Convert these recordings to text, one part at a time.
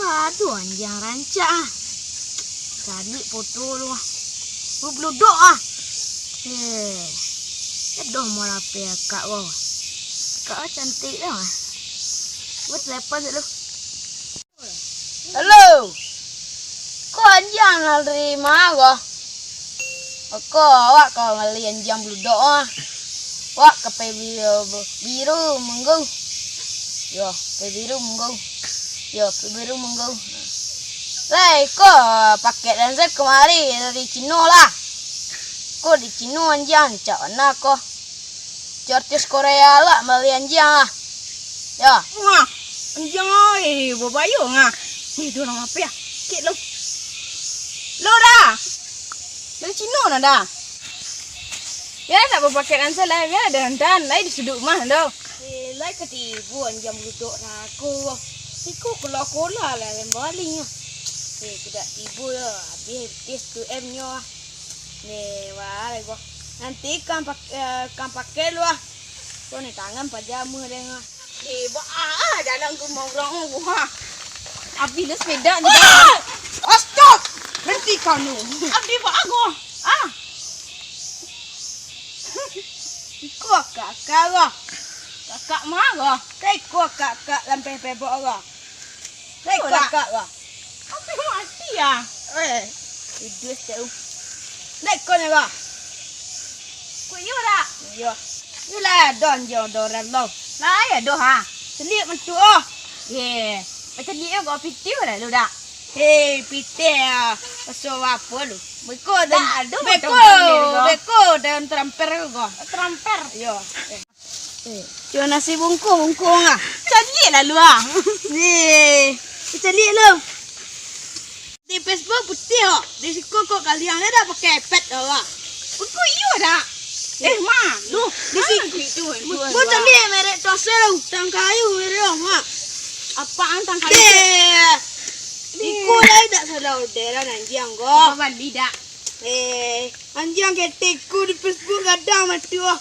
Waduh, anjing rancak ah. Tadi foto lu ah. Bluduk ah. Aduh mau lape kak wow. Kak cantik dah ah. Buat lepas lu. Halo. Kau anjing dari mana kau? Aku awak kau ngali anjing bluduk ah. Wak ke biru menggo. Yo, biru menggo. Yo, biru menggo. Lai, kok paket danset kemari dari Cino lah. Kok di Cino anjing, cak mana kok? Artis Korea lah, beli anjing ah. Ya. Wah, anjing babayo ngah. Itu orang apa ya? Kek lo. Lo dah. Dari Cino nah dah. Ya tak berpaket danset lah, ya ada hantan, lai di sudut mah dah. Lai ketibu anjing bluduk nak aku. Siku kola-kola lah lembaling ah. Tidak tibu lah, habis tu M-nya ah. Wah, gua. Nanti kan pakai lu ah. Kau ni tangan pajama dengan. Dalam tu mau orang gua. Abi le sepeda ni. Stop. Berhenti kau ni. Abi buat aku. Kau kakak lah. Kakak mah gua. Kau kakak lampai pebok lah. Kau Kakak lah. Abi mati ya. Hidup tahu. Kau ni lah. Kau yo dah. Yo. Ni lah don doran lo. Lah ya doh ha. Selit mentu oh. Macam dia kau pitiu dah lu dah. Pitel. Pasal apa lu? Beko dan tramper kau. Tramper. Yo. Yo nasi bungkung ah. Cantik lah lu ah. Ni. Cantik lu. Di Facebook putih oh. Di siku kok kalian ni dah pakai pet dah. Kau iyo dah. Ma, lu Di sini tu. Kau cantik merek tuasa lu. Tang kayu merek mak. apaan tang kayu? Iku dah tak salah orderan anjing kau. Apa balik dah? Anjing ketekku di Facebook ada mati oh.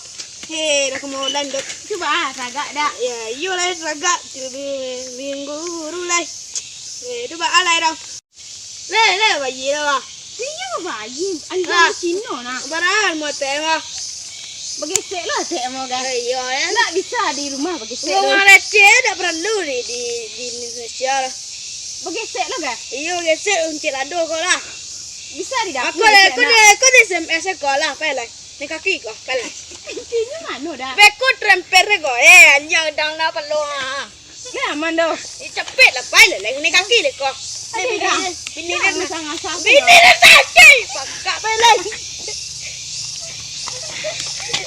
Dah kemudian dok. Coba ragak dah. Ya, iyo lah ragak. Minggu huru lah. Tu bah alai dah. Le bayi lah. Dia bayi. Anjing Cina nak. Barang mau tengok. Begesek lah cek mau kan. Iya ya. Tak bisa di rumah begesek. Rumah receh tak perlu di Indonesia lah. Begesek lah kan? Iya gesek uncil ado kau lah. Bisa di dapur. Aku di SMS kau lah, pelai. Ni kaki kau, pelai. Ini mana dah? Beku tremper kau, anjing dang nak perlu ah. Ni aman dah. Cepet lah, pelai. Ni kaki le kau. Bini dah ngasah-ngasah. Bini dah sakit. Pakak pelai.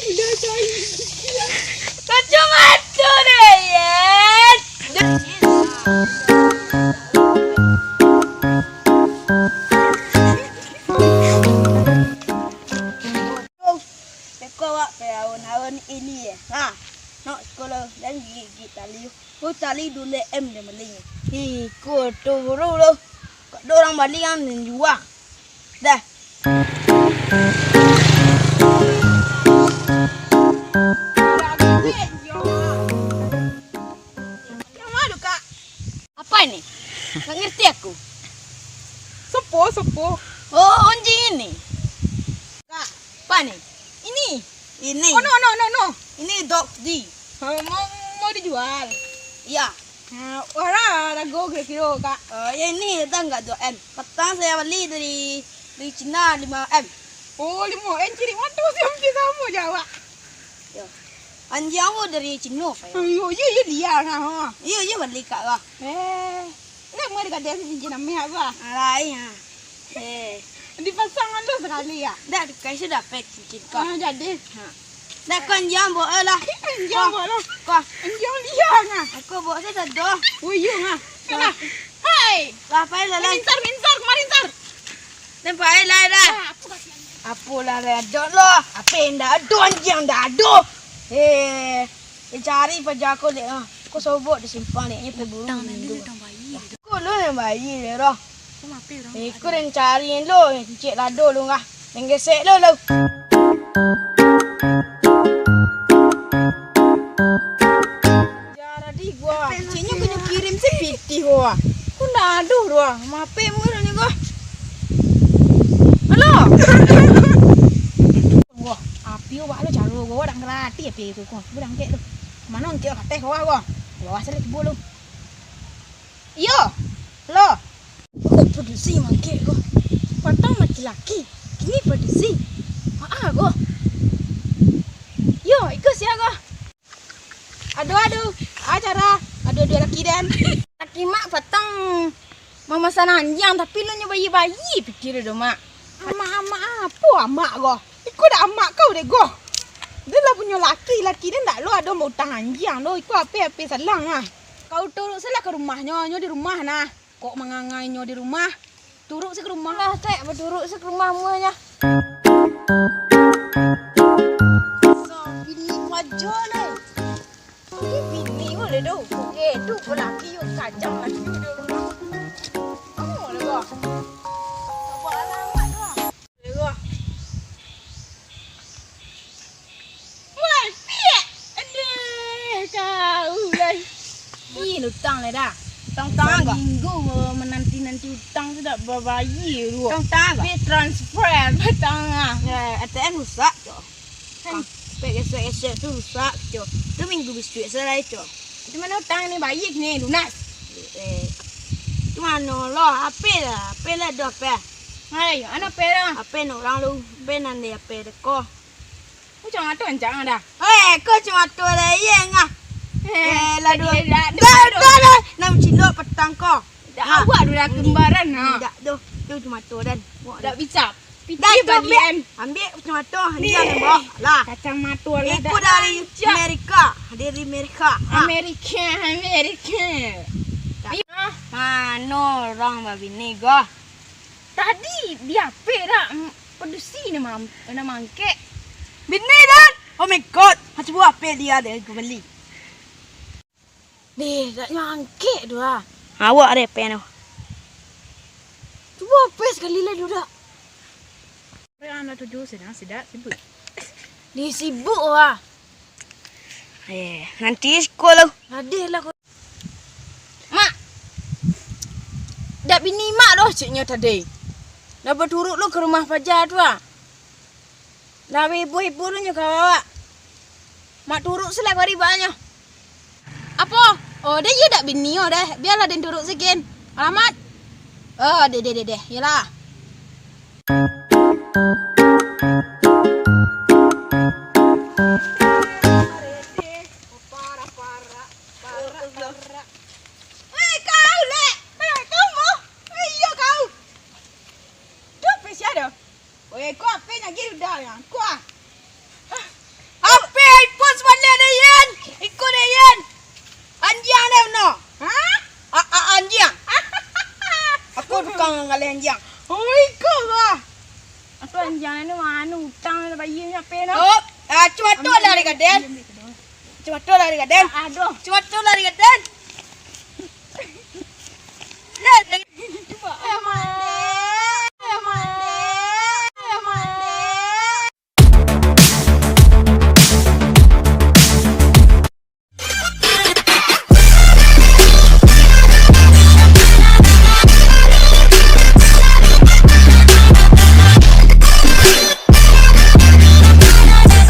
Dah cai. Kau cuma tu deh, yes. Sekolah tahun ini ya. Nak sekolah dan gigi tali. Kau tali dulu M dia maling. Kau turun lo. Kau orang maling yang menjual. Dah. Apa ini? Tak ngerti aku. Sopo. Oh, anjing ini. Kak, apa nih? Ini. Oh no. Ini dog D. Mau dijual. Iya. Orang ragu kira-kira kak. Ya ini datang enggak 2M. Petang saya beli dari Cina 5M. Oh 5 ciri mantu sih kamu jawab. Ya. Anjing aku dari Cina. Yo dia nah. Iya beli kak lah. Nak mau dikatakan cincin namanya apa? Lain ya. Dipasang tu sekali ya. Dah dikasih dapat cincin kak. Jadi. Dah kan jam bawa lah. Anjang boleh. Kak, Anjang dia ngah. aku bawa saya tak dah. Oh iya ngah. Nah. Hai. Lapai lah. Mintar kemarin tar. Nampak lah dah. Apa kasih? Apa lah ada lo? Apa yang dah ada anjing dah ada. Cari pajar aku dek ah. Kau sobok disimpan dek ni perburu. Kau lu yang bayi dek roh. Kau yang cari lu, cik lado lu ngah. Yang gesek lu. Jadi gua, ciknya kena kirim sepiti gua. Kau nado doa, mape murah ni gua. Halo. Gua, api gua lu cari gua dah ngerati api itu gua. Gua dah ngek tu. Mana on kira kateh gua. Gua asal itu bulu. Iyo. Halo. Gua produksi mangke gua. Patang mati laki. Kini produksi. Gua. Yo, ikut sia gua. Aduh. Acara. Aduh laki dan. Laki mak patang mamasan anjang tapi lu nyoba bayi pikir dah mak. Ama apa mak gua? Ikut dah mak kau deh gua. Dia lah punya laki dia ndak lu ada mau utang anjang lu. Ikut apa salang ah. Kau turut salah ke rumahnya, nyo di rumah nah. Kok mengangai nyo di rumah? Turut ke rumah lah, cek berturut ke rumah muanya. So, bini wajah ni. Ini bini boleh tu. Tu pun laki yuk kacang laki yuk di rumah. Kamu boleh gua? Apa alamat gua? Boleh gua? Wah, piak! Aduh, kau lah. Ih, utang lah dah. Utang agak. Minggu menanti utang sudah berbayi lu. Utang agak. Transfer utang ah. Ya, ATM rusak tu. Gesek tu rusak tu. Tu minggu biskuit selai tu. Di mana utang ni bayi ni lunas. Tu mana lah? Apa lah dah apa? Hai, ana apa dah? Apa nak orang lu? Apa nanti apa deko? Kau jangan tu anjang dah. Kau cuma tu dah yang ah. Lah dua. Dah. Nam cino petang kau. Dah awak dah kembaran ah. Dah tu cuma tu dan. Tak bisa. Dah ambil cuma tu dia yang bawa lah. Kacang matu lah. Ikut dari Amerika. Dari Amerika. Mana orang babi ni gua? Tadi dia apa dah? Produksi ni mangke. Bini dan. Oh my god. Macam buat apa dia ada kembali? Ni dah mangke dua. Awak ada apa ni? Cuba apa sekali lah dua. Anak tu jauh sedang sibuk. Dia sibuk lah. Nanti sekolah. Adalah kau. Mak. Dah bini mak dah ciknya tadi. Dah berturut lu ke rumah Fajar tu lah. Dah ibu-ibu lu kau bawa. Mak turut selai hari banyak. Apa? Oh, dia ya dak bini oh dah. Biarlah dia turut sekian. Alamat. Oh, deh. Yalah. Anjang. Oi kau lah. Aku anjang ni mana utang bayi ni apa nak? Cuma tu lah dekat den. Aduh. Cuma tu lah dekat den.